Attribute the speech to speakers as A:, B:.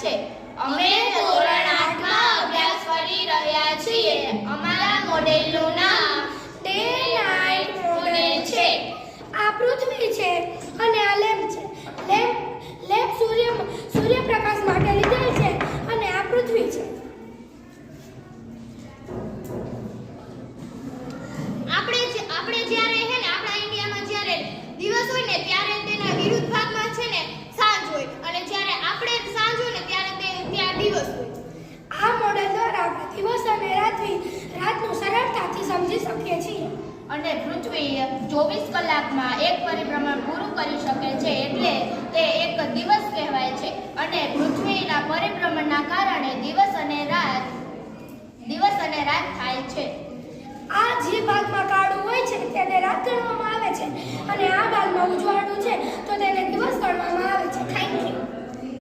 A: છે. અમે ધોરણ 8 માં અભ્યાસ કરી રહ્યા છીએ. અમારા મોડેલનું નામ
B: ડે નાઇટ મોડેલ
A: છે.
B: આ પૃથ્વી છે અને આ લેમ્પ છે. લેમ્પ સૂર્યપ્રકાશ માટે લીધેલ છે અને આ પૃથ્વી છે.
A: આપણે જ્યારે હે ને આપણા ઇન્ડિયામાં જ્યારે દિવસ હોય ને ત્યારે તેના વિરુદ્ધ ભાગમાં છે ને સાંજ હોય અને જ્યારે આપણે સાંજ હોય ને ત્યારે ત્યાં દિવસ હોય.
B: આ મોડેલ દ્વારા આપણે દિવસ અને રાતનું સરળતાથી સમજી શકીએ છીએ.
A: અને પૃથ્વી 24 કલાકમાં એક પરિભ્રમણ પૂરું કરી શકે છે એટલે તે એક દિવસ કહેવાય છે. અને પૃથ્વીના પરિભ્રમણના કારણે દિવસ અને રાત થાય છે.
B: આ જે ભાગમાં કાળું હોય